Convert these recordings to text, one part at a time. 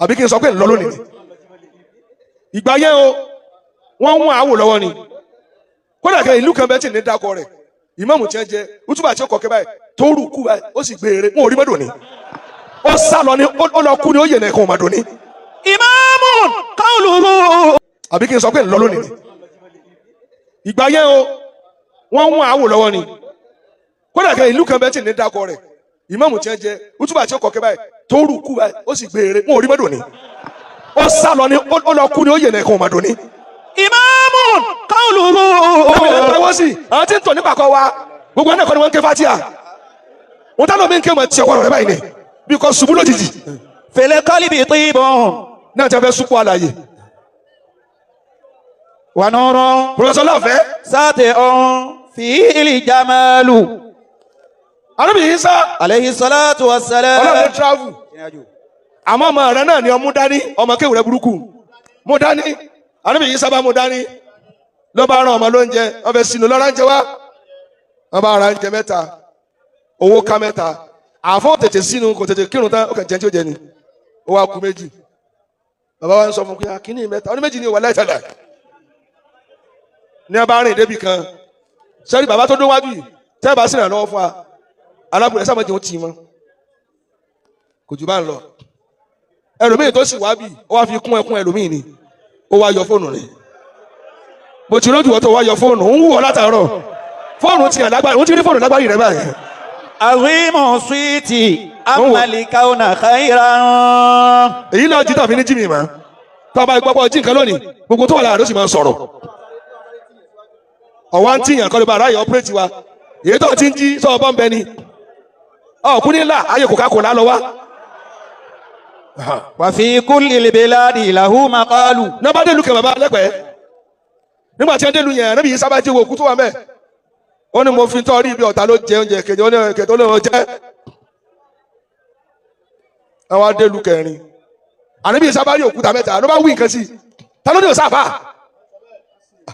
àbí kí n sọ pé ńlọ lónìí ìgbà yẹn o wọ́n ń àwò lọ́wọ́ ni kódà kẹ́ ìlú kan bẹ́ẹ̀ tí ní dákọ rẹ̀ ìmáàmù tí wọ́n jẹ útúbà tí ó kọ̀kẹ́ báyìí tó rù kú báyìí ó sì gbé eré wọn ò rí mọ́dọ̀ ni ó sá lọ ni ó lọ kú ni ó yẹ̀ nẹ̀kan ọ̀màdọ̀ ni. ìmáàmù qawluhu. àbí kí n sọ pé ńlọ lónìí ìgbà yẹn o wọ́n ń àwò lọ́wọ́ ni kódà kẹ́ ìlú kan bẹ́ẹ̀ tí ní dákọ rẹ̀ ìmáàmù tí wọ́n jẹ útúbà tí ó kọ̀kẹ́ báyìí tó rù kú báyìí ó sì gbé eré wọn ò rí mọ́dọ̀ ni ó sá lọ ni ó lọ kú ni ó yẹ̀ nẹ̀kan ọ̀màdọ̀ ni. ìmáàmù qawluhu. wọ́n sì àwọn tí ń tọ̀ nípa kọ́ wa gbogbo ẹni ẹ̀kọ́ ni wọ́n ń ké fatia wọ́n tánà mí ń ké mọ̀ tí ọkọ̀ rẹ̀ báyìí ni bí kò ṣubú lójijì. fil qalbi tibun. náà ti fẹ́ súpọ̀ àlàyé. wa nurun. pòrọ̀sọ̀ láfẹ́. sati'un fihil jamalu. arábìnrin Isa. alayhi salatu wassalam. ọlọ́run travel. àmọ́ ọmọ rẹ náà ni ọmú dání ọmọ kéwù rẹ burúkú mú dání arábìnrin Isa bá mú dání ló bá rán ọmọ lóúnjẹ ọbẹ̀ sínú lọ́ra ń jẹ wá wọ́n bá ara ń jẹ mẹ́ta owó ká mẹ́ta àfọ́ tètè sínú kò tètè kírun tán ó kàn jẹ́ tí ó jẹ ni ó wá kú méjì bàbá wa ń sọ fún pé kíní mẹ́ta ọdún méjì ni wà láìtàlà ní abá rìn débi kan sẹ́rí bàbá tó dún wájú yìí tẹ́ bá sì ràn lọ́wọ́ fún wa alábùrẹ́ sábàjì ó tì í mọ́ kò jù bá ń lọ ẹlòmíì tó sì wá bì ó wá fi kún ẹkún ẹlòmíì ni ó wá yọ fóònù rẹ̀ bó ti lójú ọ̀tọ̀ wá yọ fóònù ń wù ọ́ látàárọ̀ fóònù ti hàn lágbára wọ́n ti rí fóònù lágbára rẹ̀ báyìí. azimu suwiti amalikauna khairan. èyí náà jíta fi ní jimmy ma tó a bá gbọ́ jí nǹkan lónìí gbogbo tó wà láàrin ó sì máa ń sọ̀rọ̀ ọ̀wá ń tíyàn kọ́ ló bá aráyè ọ́pẹ́rẹ́tì wa èyí tó ti ń jí sọ ọbọ̀ ń bẹ ni ọ̀kú nílà ayé Coca-Cola lọ wá. wa fi kulli biladi lahu maqalu. náà bá délùú kẹ bàbá lẹ́pẹ̀ẹ́ nígbà tí wọ́n délùú yẹn níbi yìí sábà jẹ́ òkú tó wà mẹ́ ó ní mo fi tọ́ rí ibi ọ̀tá ló jẹ oúnjẹ kejì ó ní kẹtọ́ ló ń jẹ́ àwọn adélùú kẹrin àníbi sábà rí òkúta mẹ́ta ló bá wí nǹkan sí ta ló ní òsáfà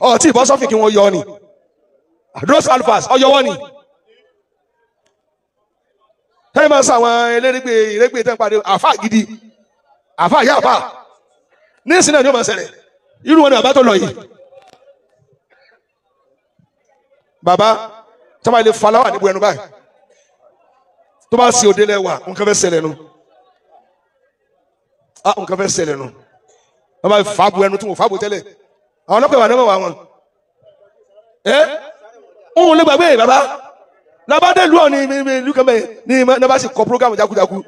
ọtí ìbọn sọfìn kí wọ́n yọ ni adros alphas ọyọwọ́ ni tẹ́lẹ̀ máa ń sọ àwọn elérígbé ìrégbé tẹ́ ń parí àfà gidi àfà yá àfà ní ìsìn náà ni ó máa ṣẹlẹ̀ irú wọn ni bàbá tó lọ yìí bàbá tí wọ́n bá lè faláwà níbo ẹnu báyìí tó bá sí òde lẹ́wà nǹkan fẹ́ ṣẹlẹ̀ nu nǹkan fẹ́ ṣẹlẹ̀ nu wọ́n bá fà bu ẹnu tí wọ́n fà bu tẹ́lẹ̀ àwọn ọlọ́pàá wà níwọ̀n wà wọn òun lè gbàgbé bàbá labade lu ọ ní ìlú kan bẹ́ẹ̀ ní nàbà sì kọ programu jakujaku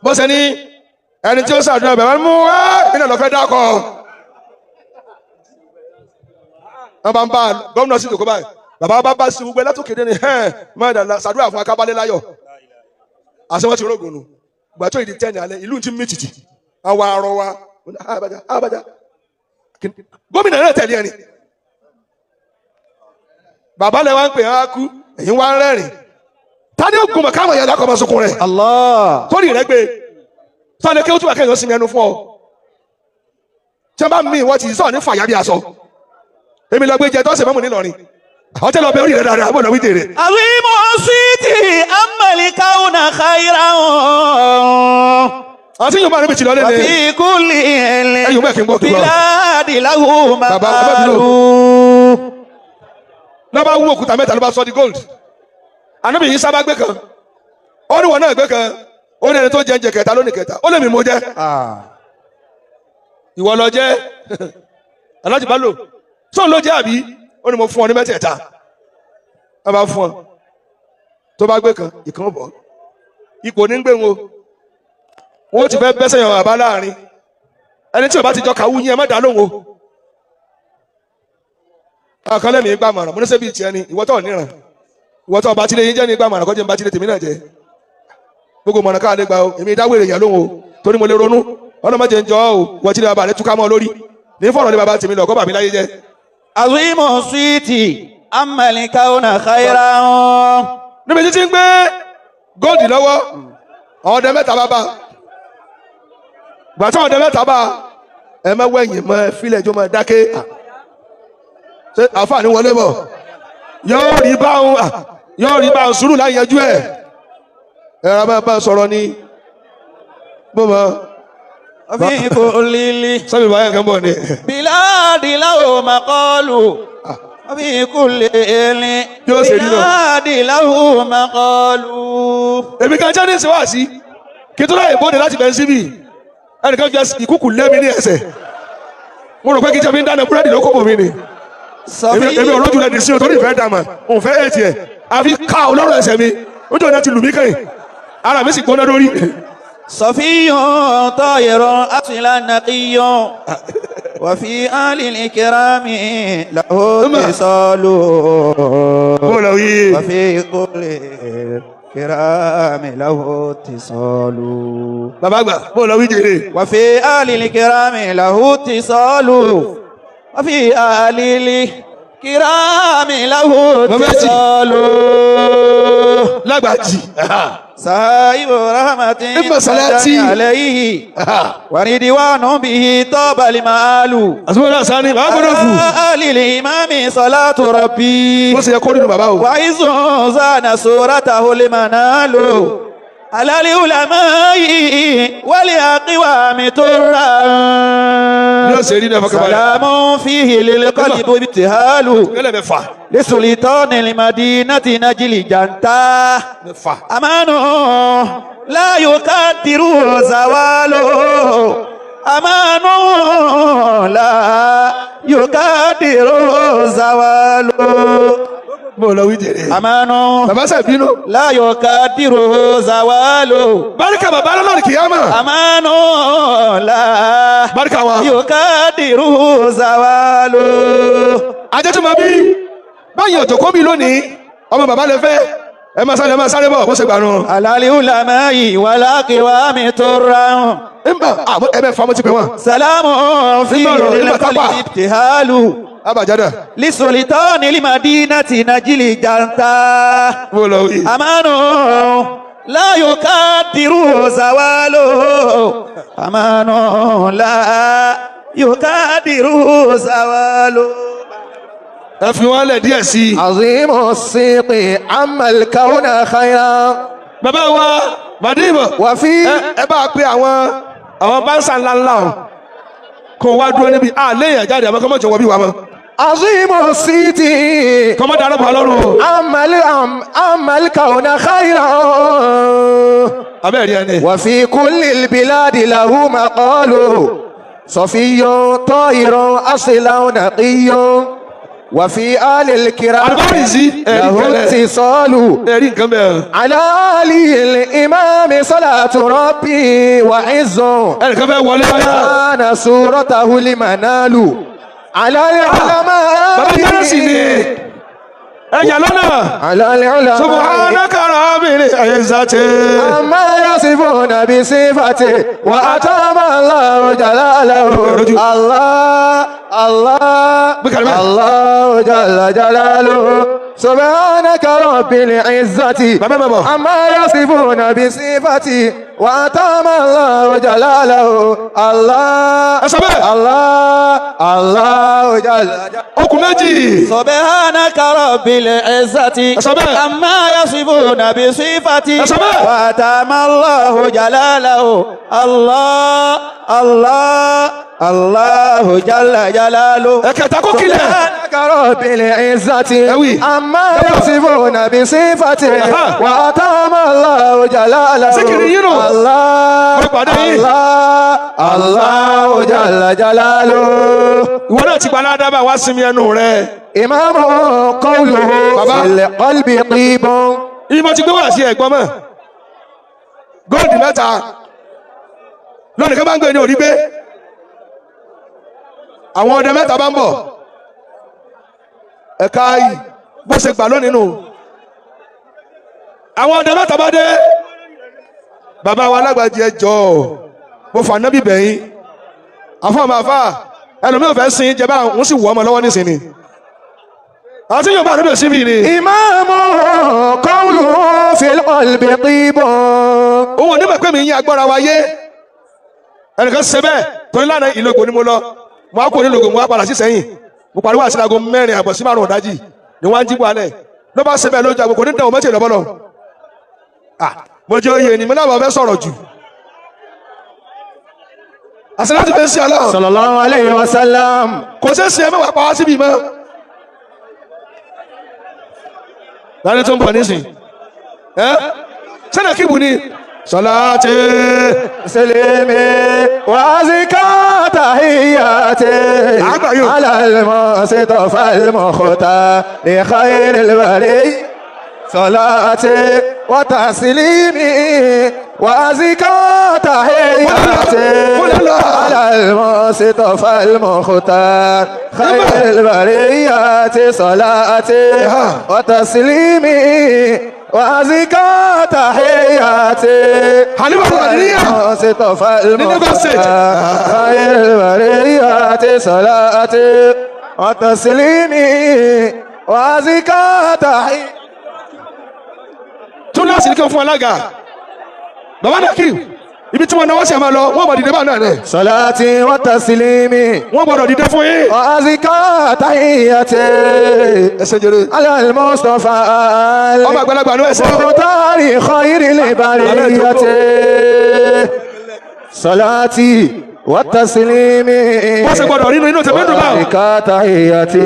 bọ́sẹ̀ ní ẹni tí ó sàdúrà bẹ̀rẹ̀ mú iná lọ́fẹ́ dákọ̀ wọ́n bá ń bá gómìnà sí ìdòkó báyìí bàbá bá bá sí gbogbo ẹ̀ látòkèdè ní mọ́ẹ̀dà sàdúrà fún akábálẹ̀ láyọ̀ àṣẹ wọn ti rògùn nù gbà tó ìdí tẹ́ni alẹ́ ìlú ti mí tìtì àwọn arọ wa àbájá gómìnà náà tẹ̀lé ẹni bàbá lẹ wá ń pè á kú èyí wá ń rẹ́rìn tani ó gbọmọ káwọn yàrá kọ́ ọmọ sunkún rẹ̀ Allah torí rẹ gbé sọ́ni kí ó túbọ̀ kẹ́yìn ó sinmi ẹnu fún ọ tí wọ́n bá mí wọ́n ti sọ̀ ní fàyà bí aṣọ èmi lọ gbé jẹ tọ́sẹ̀ mọ́mù nílọrin àwọn tẹ́lẹ̀ ọbẹ̀ orí rẹ̀ dáadáa àbọ̀ náà wí tèrè. azimu suwiti amalikauna khairan. àti yóò máa níbi tìlọ lẹ́nu fi kulli ẹ̀yìn mẹ́kì ń gbọ́ kí lọ. biladi lahu maqalu. lọ́ba wú òkúta mẹ́ta ló bá sọ di gold ànábì yìí sábà gbé kan ó ní wọn náà gbé kan ó ní ẹni tó jẹ ń jẹ kẹta lónìí kẹta ó lè mí mo jẹ ìwọ lọ jẹ alájì bá lò sóun ló jẹ àbí ó ní mo fún ọ ní mẹ́tẹ̀ẹ̀ta ẹ bá fún ọ tó bá gbé kan ìkan bọ ipò ní gbé wọn wọn ó ti fẹ́ bẹ́sẹ̀ yàn bàbá láàrin ẹni tí ò bá ti jọ kàwú yín ẹ má dá lóhùn o àkọlẹ́ mi gbà mọ̀ràn mo ní sẹ́bi tiẹ̀ ni ìwọ́tọ̀ níran ìwọ́tọ̀ ọba tí lè yín jẹ́ ní gbà mọ̀ràn kọ́jẹ́ ń bá tí lè tèmi náà jẹ́ gbogbo mọ̀ràn káà lè gba o èmi dáwèrè yàn lóhùn o torí mo lè ronú ọ̀nà má jẹ́ ń jọ o wọ́n ti lè bàbá rẹ túká mọ́ lórí ní fọ̀rọ̀ lé bàbá tèmi lọ kọ́ bàbí láyé jẹ́. azimu suwiti amalikauna khairan. níbi títí ń gbé góòdì lọ́wọ́ ọ̀ọ́dẹ mẹ́ta bàbá gbàtọ́ ọ̀ọ́dẹ mẹ́ta bá ẹ má wẹ̀yìn mọ́ fílẹ̀ jọ mọ́ dáké ṣe àǹfààní wọlé bọ̀ yóò rí báwọn sùúrù láì yanjú ẹ̀ ẹ̀rọ bá sọ̀rọ̀ ní gbọ́mọ وفي كل sọ́mi báyà kan bọ̀ ni. بلاد له مقال وفي كل بلاد له مقال. èmi kan jẹ́ ní ìsèwádìí kí tó láyè bóde láti bẹ̀rẹ̀ síbí ẹnìkan jẹ́ ìkúkù lẹ́mi ní ẹsẹ̀ mo rò pé kí jẹ́mi ń dáná búrẹ́dì ló kó bò mí ni èmi ò lójú lẹ́dí sí o torí ìfẹ́ dàmà òun fẹ́ ẹ̀ tiẹ̀ àfi ká ọlọ́run ẹsẹ̀ mi ó jọ náà ti lù mí kẹ́yìn ara mi sì gbóná lórí. صفي طائر أصلا نقي وفي آل الكرام له اتصال وفي كل الكرام له اتصال. bàbá àgbà bó lọ wí jèrè. وفي آل الكرام له اتصال وفي آل الكرام له اتصال. lágbàjì. صاحب رحمة عليه وردوان به طاب المآل. àsùnwòn náà sani bàbá gbọ́dọ̀ fún. آل الإمام صلاة ربي bó ṣe yẹ kó nínú bàbá o. وعز زان صورته المنال على العلماء والأقوام ترى. سلام فيه للقلب ابتهال لسلطان المدينة نجل جنتا. أمان لا يقدر زواله أمان لا يقدر زواله. أمان لا يقدر زواله. barika bàbá lọ́nà kìyàmà. أمان لا يقدر زواله. ajẹ́tú ma bí báyìí ọ̀jọ̀ kó mi lónìí ọmọ bàbá lè fẹ́ ẹ máa sáré bọ̀ bó ṣe gbà nù. على العلماء والأقوام ترى. ẹ bẹ fa mo ti pè wọn. سلام في القلب ابتهال abajada. لسلطان المدينة نجل جنتا. أمان لا يقدر زواله أمان لا يقدر زواله. ẹ fi wọn lẹ díẹ̀ sí i. عظيم الصيق عم الكون خيرا. bàbá wa màdìbò. وفي ẹ bá a pé àwọn báńsà ńláńlá o kò wá dúró níbi àléyàn jáde àmọ́ kọ́mọ̀jọ wọ bí wa mọ́. عظيم الصيت kọ́mọ̀ dáná bọ̀ lọ́rùn. عم الكون خيرا. abẹ́rẹ́ ẹni. وفي كل البلاد له مقال صفي طائر أصلا نقي وفي آل الكرام له اتصال. على آله الإمام صلاة ربي وعز كان صورته المنال. على العلماء على العلماء سبحانك رب العزة عما يصفون بصفته وأتم الله جلاله. الله الله الله جل جلاله سبحانك رب العزة عما يصفون بصفته وأتم الله جلاله. الله الله الله جل جلاله سبحانك رب العزة عما يصفون بصفته وأتم الله جلاله. الله الله الله جل جلاله سبحانك رب العزة عما يصفون بصفته وأتم الله جلاله. الله الله الله جل جلاله. ìwọ náà ti gbaná dábàá wá sinmi ẹnu rẹ. إمام قوله في القلب طيب. ìmọ̀ ti gbé wá sí ẹ̀gbọ́n mọ́ góòdì mẹ́ta lónìí kan bá ń gbé ní orí gbé àwọn ọdẹ mẹ́ta bá ń bọ̀ ẹ̀ka yìí bó ṣe gbà lónìí nù àwọn ọdẹ mẹ́ta bá dé bàbá wa alágbàjì ẹ jọ̀ọ́ mo fà nábì bẹ̀yìn àfọ̀màfà ẹlòmíì ò fẹ́ sin jẹ bá òun sì wọ́ ọmọ lọ́wọ́ nísìnyí àti yóò bá àdúgbò síbi ni. ìmáàmù qawlu fil qalbi tib. òun ò ní mọ̀ pé mi yín agbára wa yé ẹnìkan ṣe bẹ́ẹ̀ torí lánàá ìlógo ni mo lọ mo á kó onílògò mo á padà sí sẹ́yìn mo pariwo àti aago 4 àbọ̀ sí 5 ọ̀dájì ni wọ́n á jí wálẹ̀ ló bá ṣe bẹ́ẹ̀ lójú àgbo kò ní dẹ̀wọ̀n mẹ́tì lọ́bọ̀lọ́ mo jẹ́ oyè ni mo náà wọ́n fẹ́ sọ̀rọ̀ jù àṣàlátù fẹ́ sí Allah. sallallahu alayhi wa sallam. kò ṣeé ṣe mẹ́wàá pa wá síbi mọ́. láti tó ń bọ̀ nísìn sẹ́nà kíbu ni salati سلمي وأزكى تحياتي على المصطفى المختار لخير البرية صلاتي وتسليمي وأزكى تحياتي على المصطفى المختار خير البرية صلاتي وتسليمي وأزكى تحياتي مصطفى المختار خير البرية صلاتي وتسليمي وأزكى تحياتي. tún láti ní kí n fún alága bàbá náà kiri ibi tí wọn náwó sí ẹ máa lọ wọn bọ̀ dìde bá náà rẹ. صلاتي وتسليمي wọn gbọ́dọ̀ dìde fún yín. وأزكى تحياتي ẹsẹ jẹrẹ. على المصطفى ọmọ àgbàlagbà ló ẹsẹ. المختار خير البرية صلاتي وتسليمي wọ́n ṣe gbọ́dọ̀ nínú inú tẹ̀mí dùn báwọn. وأزكى تحياتي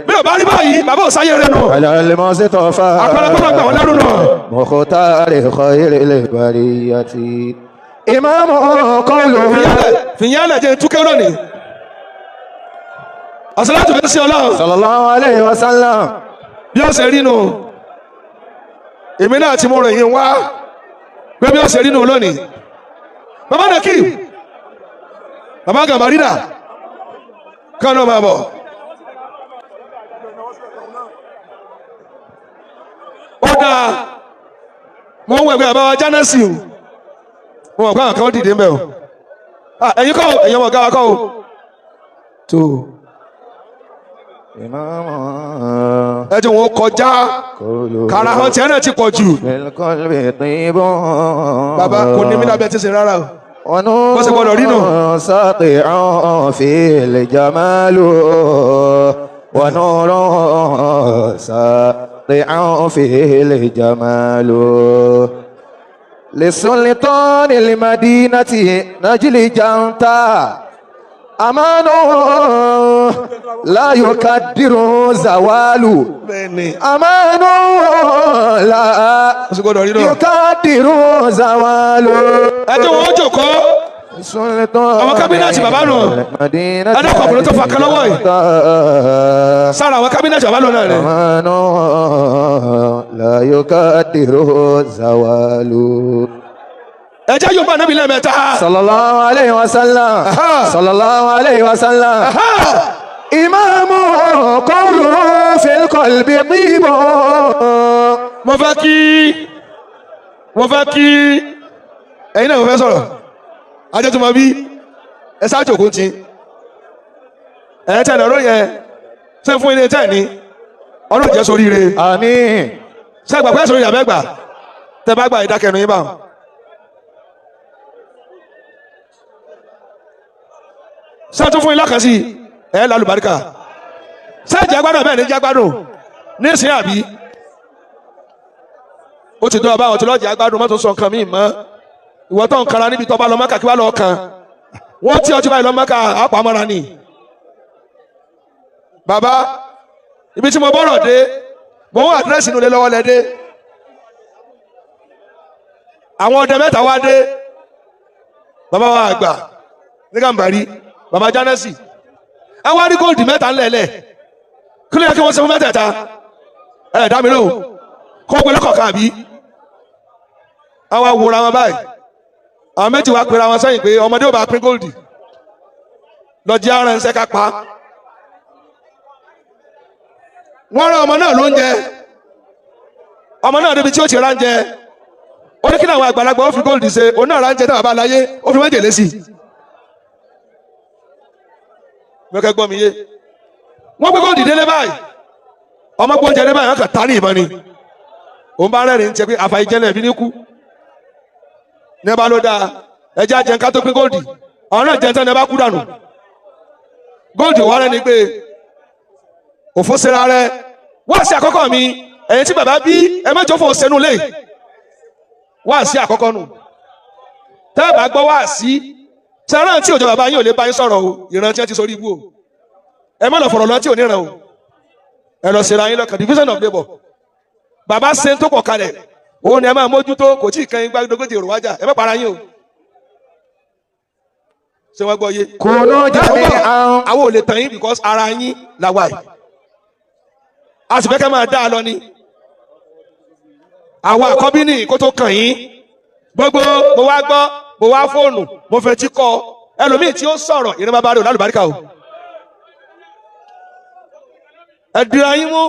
bí o bá rí báyìí bàbá ò sáyé rẹ nù. على المصطفى àpẹẹrẹ gbọ́dọ̀ gbà wọn lẹ́rù nù. مختار خير البرية إمام قوله fìyànlẹ̀ jẹ́ túkẹ́ lónìí. àṣàlátù fẹ́ sí Ọlọ́run. صلى الله عليه وسلم. bí ó ṣe rí nù. èmi náà ti mú ròyìn wá pé bí ó ṣe rí nù lónìí. bàbá náà kiri bàbá gàmárìnà kán náà máa bọ̀. ó dáa mo ń wẹ̀gbẹ́ àbáwá jánásì o mo mọ̀ pé àwọn kan dìde ń bẹ̀ o ẹ̀yin kọ́ ẹ̀yin ọmọ ọ̀gá wa kọ́ o tó ẹ jẹ́ wọn kọjá kára hàn tiẹ̀ náà ti pọ̀ jù bàbá kò ní mí lábẹ́ tí ń ṣe rárá o. ونور ساطع فيه الجمال ونور ساطع فيه الجمال للسلطان المدينة نجل جنتا أمان لا يقدر زوال أمان لا يقدر زوال ẹjọ́ wọn jòkó àwọn kábínẹ̀tì bàbá nù ẹ̀dọ́kọ̀ ọ̀pọ̀lọ́ tó fà kán lọ́wọ́ yìí sára àwọn kábínẹ̀tì bàbá nù náà rẹ̀. أمان لا يقدر زوال ẹjẹ́ yóò bá nábì lẹ́ẹ̀mẹ́ta. صلى الله عليه وسلم صلى الله عليه وسلم إمام قوله في القلب طيب. mo fẹ́ kí ẹ̀yin náà mo fẹ́ sọ̀rọ̀ ajẹ́ tó máa bí ẹ sáàtì òkú ti ẹ̀yẹ́ tẹ̀ lọ́rọ̀ yẹn ṣé fún ilé tẹ̀ ní ọdún ìjẹ́ sórí rẹ̀ آمين. ṣé ẹgbà pẹ́ sórí ìyàbẹ́gbà tẹ bá gbà ìdákẹ́nu yín báwọn. ṣé tún fún ilé kan sí ẹ̀ lálùbáríkà ṣé ìjẹ́ gbádùn bẹ́ẹ̀ ní jẹ́ gbádùn ní ìsìn àbí ó ti dún ọba àwọn tó lọ́jà agbádùn mọ́tò sọ nǹkan míì mọ́ ìwọ tó ń kanra níbi tó bá lọ mọ́kà kí wàá lọ kàn wọ́n tí ọjọ́ báyìí lọ mọ́kà àpamọ́ra ni. bàbá ibi tí mo bọ́rọ̀ dé mo ń àdírẹ́sì inú ilé lọ́wọ́ lẹ dé àwọn ọdẹ mẹ́ta wá dé bàbá wa àgbà ní Gàmbàrí bàbá Jánẹ́sì àwọn arí góòdì mẹ́ta ńlẹ̀ẹ́lẹ̀ kí ló yẹ kí wọ́n ṣe fún mẹ́tẹ̀ẹ̀ta ẹ̀ dá mi lóhùn kó gbé lọ́kọ̀ọ̀kan àbí àwọn awòrán wọn báyìí àwọn méjì wá pera wọn sẹ́yìn pé ọmọdé ò bá pín góòlì lọ́jọ́ ara ẹ̀ńsẹ́ ká pa wọ́n rán ọmọ náà lóúnjẹ ọmọ náà débi tí ó ti ránjẹ ó ní kí ni àwọn àgbàlagbà ó fi góòlì ṣe òun náà ránjẹ náà bá láyé ó fi májèlé sí i mẹ́kẹ́ gbọ́ mi yé wọ́n gbé góòlì délé báyìí ọmọ gbóúnjẹ dé báyìí wọ́n kàn tá ní ìbọn ni òun bá rẹ́rìn ń jẹ pé àfàìjẹ́lẹ̀ ẹ̀bí ní kú ní ẹ bá ló dáa ẹjẹ́ àjẹ́ ká tó pín góòdì àwọn náà jẹ́ tán ní ẹ bá kú dànù góòdì wọ́n rẹ́ ni pé òfó sera rẹ wá sí àkọ́kọ́ mi ẹ̀yin tí bàbá bí ẹ mẹ́jọ fò sẹ́nu lé wá sí àkọ́kọ́ nù tẹ́ ẹ bá gbọ́ wá sí sẹ́ràn tí òjò bàbá yín ò lè bá yín sọ̀rọ̀ o ìran tí wọ́n ti sórí ibú o ẹ má lọ fọ̀rọ̀ lọ tí ò ní ràn o ẹ lọ ṣe ra yín lọ́kàn division of labour bàbá ṣe ń tó pọ̀ kalẹ̀ òun ni ẹ máa mójútó kò tí ì kan gbàgbọ́dọ́gọ́dì èrò wájà ẹ má para yín o ṣé wọ́n gbọ́ yé. kùnú jáde àwọn. àwọn ò lè tàn yín because ara yín làwà yìí a sì fẹ́ kẹ́ máa dá a lọ ni àwọn àkọ́bí ní kó tó kàn yín gbogbo mo wá gbọ́ mo wá fóònù mo fẹ́ tí kọ́ ẹlòmíì tí ó sọ̀rọ̀ ìrìn bàbá rẹ̀ ò lálùbáríkà o ẹ dira yín mú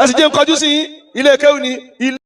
ẹ sì jẹ́ ń kọjú sí ilé kéwù ni ilé.